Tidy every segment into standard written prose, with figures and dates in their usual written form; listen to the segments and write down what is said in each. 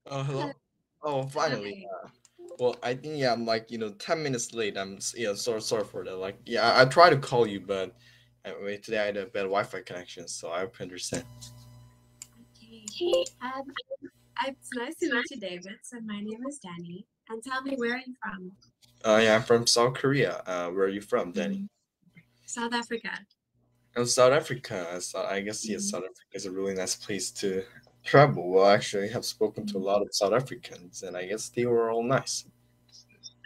Oh, Hello. hello. Oh, finally. Hi. Well, I think yeah, I'm like 10 minutes late. Yeah, sorry for that. Like yeah, I tried to call you, but today I had a bad Wi-Fi connection, so I hope you understand. Okay. Um, it's nice to meet you, David. So my name is Danny, and tell me, where are you from? Yeah, I'm from South Korea. Where are you from, Danny? Mhm. South Africa. South Africa. So I guess yes, Mhm. South Africa is a really nice place to travel. Well, actually, I have spoken to a Mhm. lot of South Africans, and I guess they were all nice.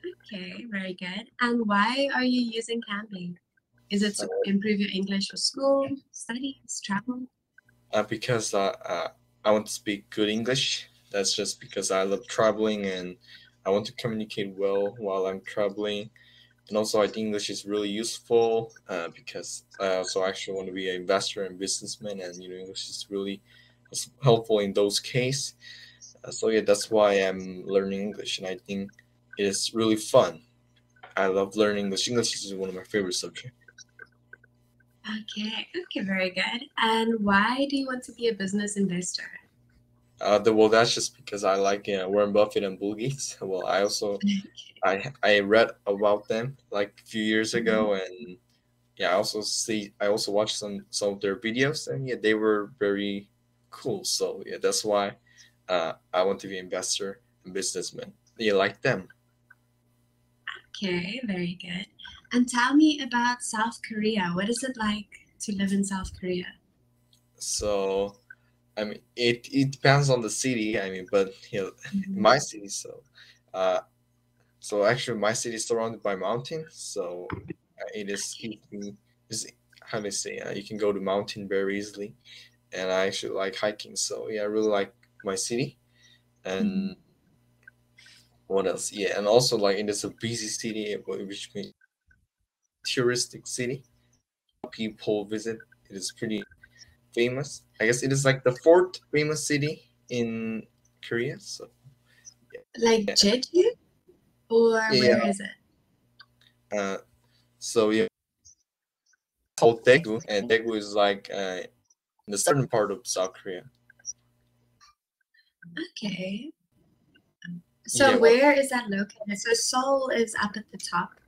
Okay, very good. And why are you using Cambly? Is it Uh, to improve your English for school, studies, travel? because I want to speak good English. That's just because I love traveling and I want to communicate well while I'm traveling. And also, I think English is really useful because I also actually want to be an investor and businessman, and English is really helpful in those cases. So yeah, that's why I'm learning English, and I think it is really fun. I love learning English. English is one of my favorite subjects. Okay, okay, very good. And why do you want to be a business investor? Well, that's just because I like Warren Buffett and Bill Gates. Well, I read about them like a few years Mhm. ago, and yeah, I also watched some of their videos, and yeah, they were very cool. So yeah, that's why I want to be investor and businessman. Yeah, like them. Okay, very good. And tell me about South Korea. What is it like to live in South Korea? So I mean, it depends on the city. I mean, but Mhm. my city. Uh, so actually, my city is surrounded by mountains. So it is Okay. easy. Is how do I say? You can go to mountain very easily, and I actually like hiking. So yeah, I really like my city. Mhm. And what else? Yeah, and also like it is a busy city, which means touristic city. People visit. It is pretty famous. I guess it is like the fourth famous city in Korea. So Like yeah, Jeju, or yeah, where is it? yeah. So yeah, called Daegu, and Daegu is like in the southern part of South Korea. Okay. Yeah, So well, where is that located? So Seoul is up at the top,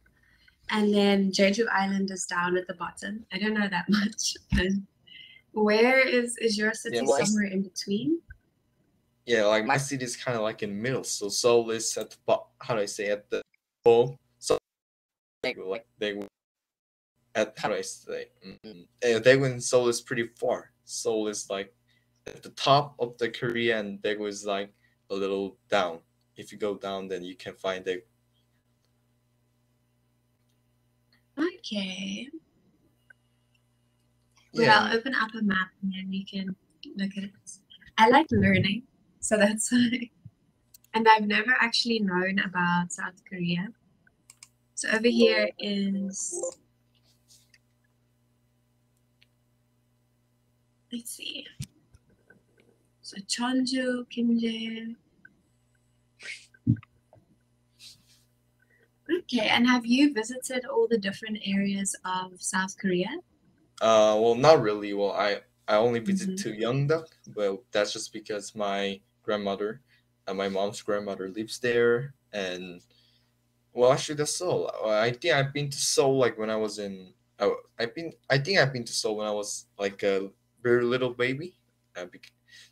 and then Jeju Island is down at the bottom. I don't know that much. But where is your yeah, city like somewhere in between? yeah, like my city is kind of like in the middle. So Seoul is at the how do I say at the oh, so Daegu at how do I say Daegu and Seoul is pretty far. Seoul is like at the top of the Korea, and Daegu is like a little down. If you go down, then you can find Daegu. Okay. Well, Yeah, I'll and open up a map and then we can look at it. I like learning, so that's why. And I've never actually known about South Korea. So over here is, let's see, so Cheonju, Kimje. Okay, and have you visited all the different areas of South Korea? well, not really. Well, I only visit Mm-hmm. to Yeongdeok, but that's just because my grandmother, my mom's grandmother lives there, and well, actually, that's all. I think I've been to Seoul like when I was in. I think I've been to Seoul when I was like a very little baby.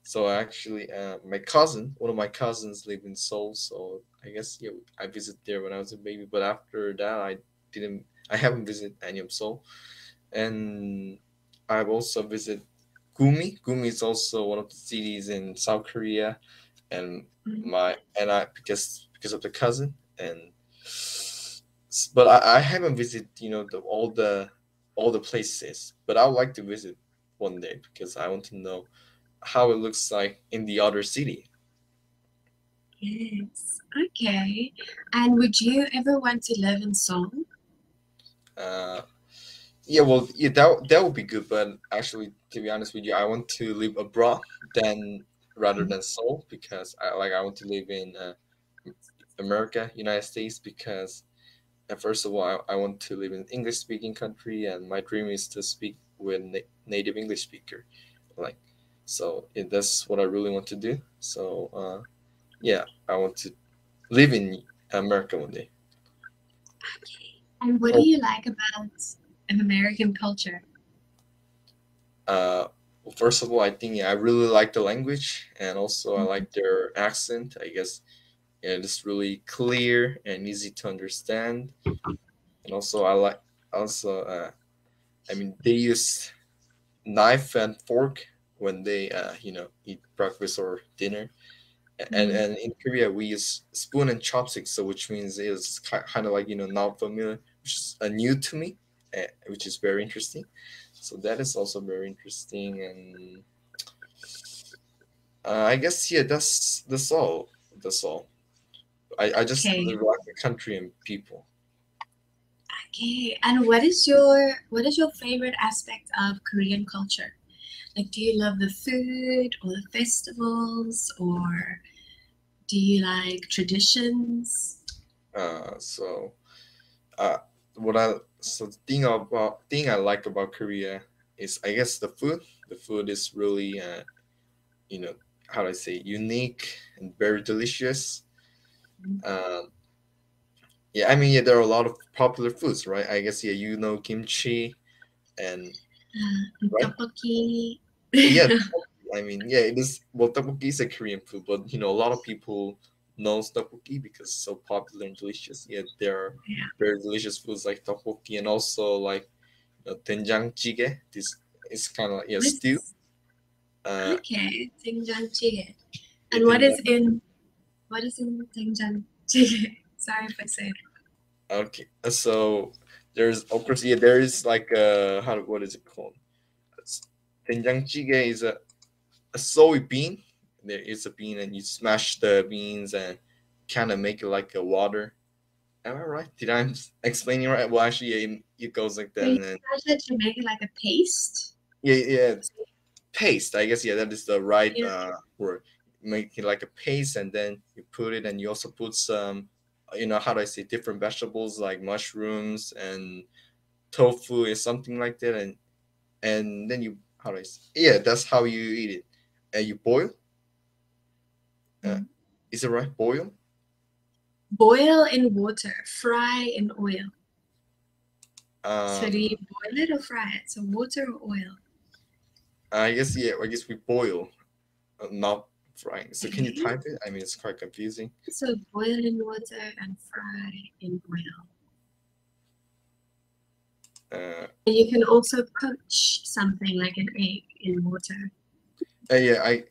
So actually, my cousin, one of my cousins, live in Seoul. So I guess yeah, I visited there when I was a baby. But after that, didn't. I haven't visited any of Seoul, and I've also visited Gumi. Gumi is also one of the cities in South Korea, and I because of the cousin and but I haven't visited all the places, but I would like to visit one day because I want to know how it looks like in the other city. Yes. Okay. And would you ever want to live in Seoul? uh yeah, well, yeah, that would be good, but actually, to be honest with you, I want to live abroad than rather than Seoul because I want to live in America, United States, because first of all, I want to live in English speaking country, and my dream is to speak with native English speaker, like, so that's what I really want to do. So yeah, I want to live in America one day. Okay. And what do Oh, you like about an American culture? well, first of all, I think I really like the language, and also I Mhm. like their accent. I guess yeah, it's really clear and easy to understand. And also, I like also. I mean, they use knife and fork when they eat breakfast or dinner. Mm. And in Korea we use spoon and chopsticks, so which means it's kind of like not familiar, which is new to me, which is very interesting. So that is also very interesting, and I guess yeah, that's all. That's all. I just Okay. really like the country and people. Okay. And what is your favorite aspect of Korean culture? Like, do you love the food or the festivals, or do you like traditions? So uh, what I so the thing I like about Korea is I guess the food. The food is really you know how do I say unique and very delicious. Um, yeah, I mean yeah, there are a lot of popular foods, right? I guess yeah, kimchi and right. Tteokbokki. Yeah, I mean yeah, it is. Well, tteokbokki is a Korean food, but a lot of people knows tteokbokki because it's so popular and delicious. Yeah, there are Yeah. very delicious foods like tteokbokki and also like doenjang jjigae. This is kind of like stew. What's Uh, okay? Jjigae. yeah, And doenjang. what is in Jjigae? Sorry if I say it. Okay, so there's of course yeah there is like what is it called? Doenjang jjigae is a soybean. There is a bean and you smash the beans and kind of make it like a water. Am I right? Did I explain it right? Well, actually, yeah, it goes like So that, you and then mash it to make it like a paste. yeah, yeah, paste. I guess yeah, that is the right Yeah. word. Make it like a paste, and then you put it, and you also put some, how do I say, different vegetables like mushrooms and tofu or something like that, and then you how do I say? Yeah, that's how you eat it. And you boil. Uh, Mm. is it right? Boil. Boil in water, fry in oil. So do you Um, boil it or fry it? So water or oil? I guess yeah. I guess we boil, not frying. So can you Okay. type it? I mean, it's quite confusing. So boil in water and fry in oil. Uh, And you can also poach something like an egg in water. yeah, I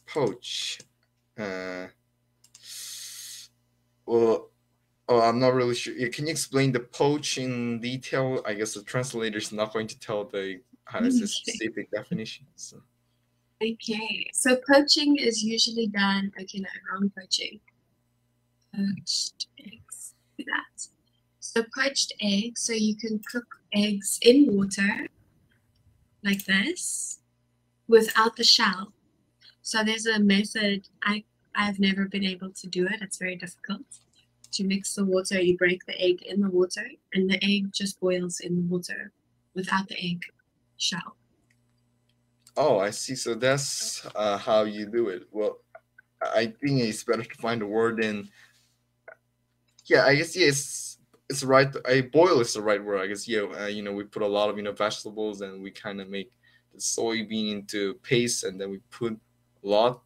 poach. Uh, well, oh, I'm not really sure. Yeah, can you explain the poach in detail? I guess the translator is not going to tell the how to say Okay. specific definition. So. Okay. So poaching is usually done, okay, no, wrong poaching. Poached eggs. Do that. So poached eggs, so you can cook eggs in water like this without the shell. So there's a method I've never been able to do it. It's very difficult. To mix the water, you break the egg in the water, and the egg just boils in the water without the egg shell. Oh, I see. So that's how you do it. Well, I think it's better to find a word in. Yeah, I guess yeah, it's right. I boil is the right word. I guess yeah. We put a lot of vegetables and we kind of make the soybean into paste, and then we put a lot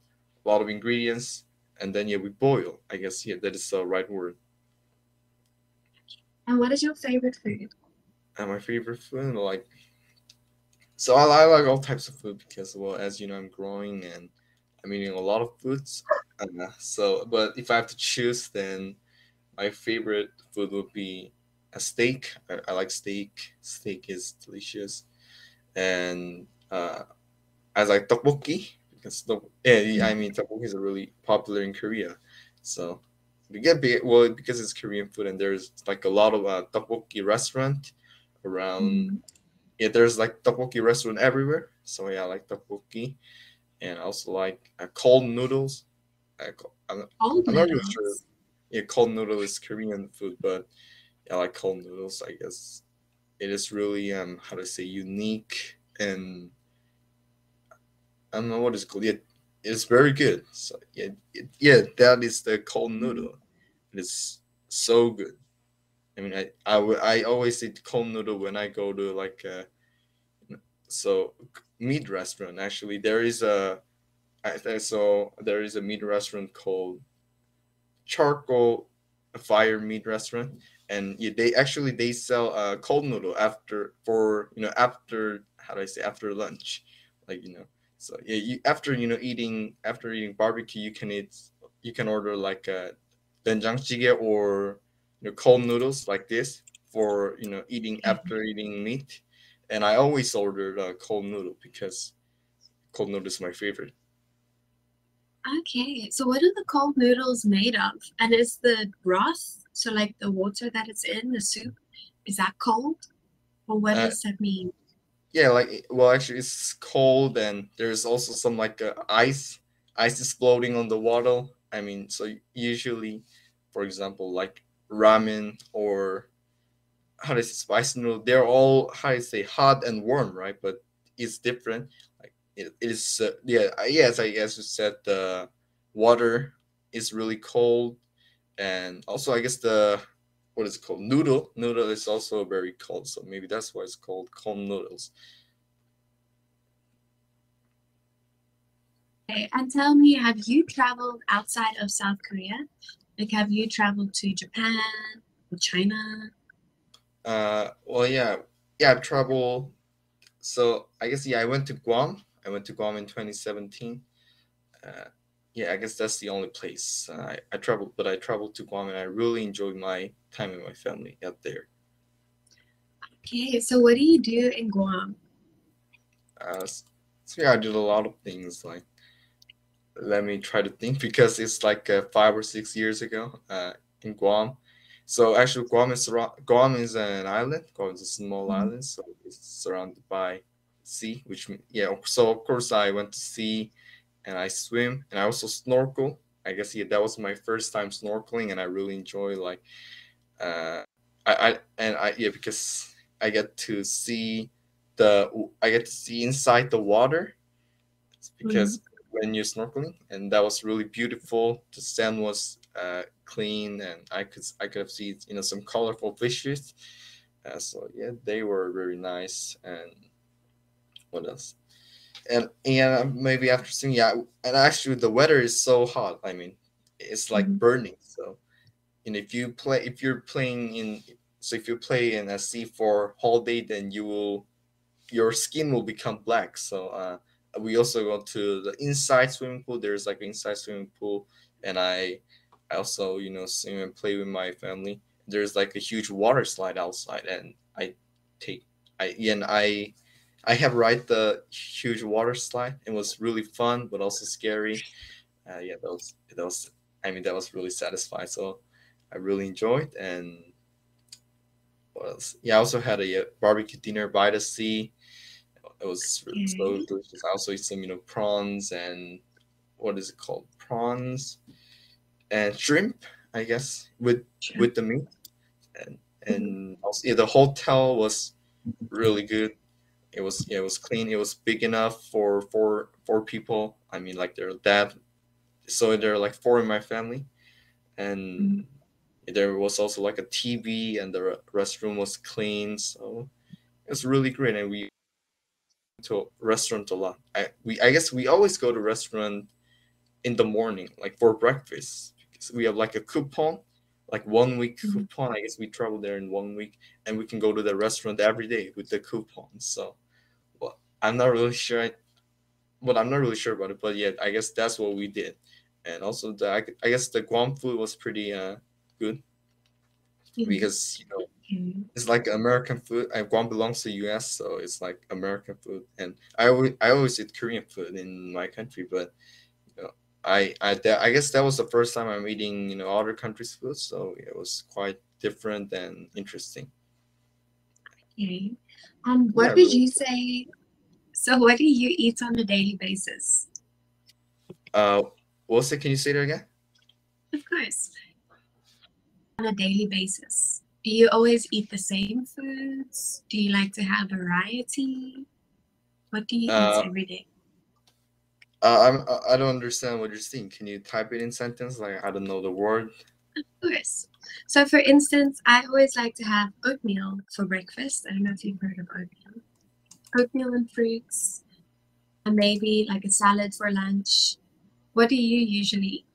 of ingredients, and then yeah, we boil. I guess yeah, that is the right word. And what is your favorite food? And my favorite food, like so, I like all types of food because well, as you know, I'm growing and I'm eating a lot of foods. But if I have to choose, then my favorite food would be a steak. I like steak. Steak is delicious, and I like tteokbokki because I mean tteokbokki is really popular in Korea. So we get big, well because it's Korean food and there's like a lot of tteokbokki restaurant around. Mm, Yeah, there's like tteokbokki restaurant everywhere. So yeah, I like tteokbokki and I also like cold noodles. cold I'm not really sure. noodles. Yeah, cold noodle is Korean food, but I like cold noodles. I guess it is really how to say unique and I don't know what it's called. Yeah, it's very good. So yeah, that is the cold noodle. It is so good. I mean, I always eat cold noodle when I go to like a so meat restaurant. Actually, there is a meat restaurant called Charcoal Fire Meat Restaurant, and yeah, they sell cold noodle after for after how do I say after lunch, like so yeah after eating barbecue you can order like a 된장찌개 or cold noodles like this for eating Okay. after eating meat, and I always ordered a cold noodle because cold noodle is my favorite. Okay, so what are the cold noodles made of? And is the broth, so like the water that it's in, the soup, is that cold? Or what Uh, does that mean? yeah, like well, actually, it's cold, and there's also some like ice is floating on the water. I mean, so usually, for example, like ramen or how to say spicy noodle, they're all how to say hot and warm, right? But it's different. Like it is, yes, I guess you said the water is really cold, and also I guess the what is it called noodle is also very cold, so maybe that's why it's called cold noodles. Okay, and tell me, have you traveled outside of South Korea? Like, have you traveled to Japan or China? Well, yeah, I've traveled. So I guess I went to Guam. I went to Guam in 2017. Uh, yeah, I guess that's the only place I traveled. But I traveled to Guam, and I really enjoyed my time with my family out there. Okay, so what do you do in Guam? So yeah, I did a lot of things. Like let me try to think because it's like 5 or 6 years ago in Guam. So actually, Guam is an island. Guam is a small Mhm. island, so it's surrounded by sea. Yeah. So of course, I went to sea and I swim and I also snorkel. I guess yeah, that was my first time snorkeling, and I really enjoy like uh, I yeah because I get to see I get to see inside the water Mhm. because when you're snorkeling, and that was really beautiful. The sand was clean, and I could have seen some colorful fishes. So yeah, they were very nice. And what else? And maybe after seeing yeah, and actually the weather is so hot. I mean, it's like Mhm. burning. So and if you're playing in so if you play in a sea for whole day, then your skin will become black. So we also go to the inside swimming pool. There's like an inside swimming pool, and I also swim and play with my family. There's like a huge water slide outside, and take I have ride the huge water slide. It was really fun, but also scary. Yeah, that was I mean that was really satisfying. So I really enjoyed. And what else? Yeah, I also had a barbecue dinner by the sea. It was so Okay. delicious. I also ate some, prawns and what is it called? Prawns and shrimp, I guess, Sure. with the meat. And Mhm. and also yeah, the hotel was really good. It was clean. It was big enough for four people. I mean, like their dad. So there are like four in my family, Mhm. and there was also like a TV, and the restroom was clean. So it was really great, and we to restaurant a lot. I guess we always go to restaurant in the morning, like for breakfast, because we have like a coupon, like 1 week Mhm. coupon. I guess we travel there in 1 week, and we can go to the restaurant every day with the coupon. So, well, I'm not really sure. I'm not really sure about it, but yeah, I guess that's what we did. And also, I guess the Guam food was pretty good Mhm. because Okay. it's like American food. Guam belongs to U.S., so it's like American food. And I always eat Korean food in my country, but you know, I guess that was the first time I'm eating other countries' food, so it was quite different and interesting. Okay. Yeah, I What would really. you say? So, what do you eat on a daily basis? Uh, what's it? Can you say that again? Of course, on a daily basis. Do you always eat the same foods? Do you like to have variety? What do you eat Uh, every day? I don't understand what you're saying. Can you type it in sentence? Like I don't know the word. Of course. So, for instance, I always like to have oatmeal for breakfast. I don't know if you've heard of oatmeal. Oatmeal and fruits, and maybe like a salad for lunch. What do you usually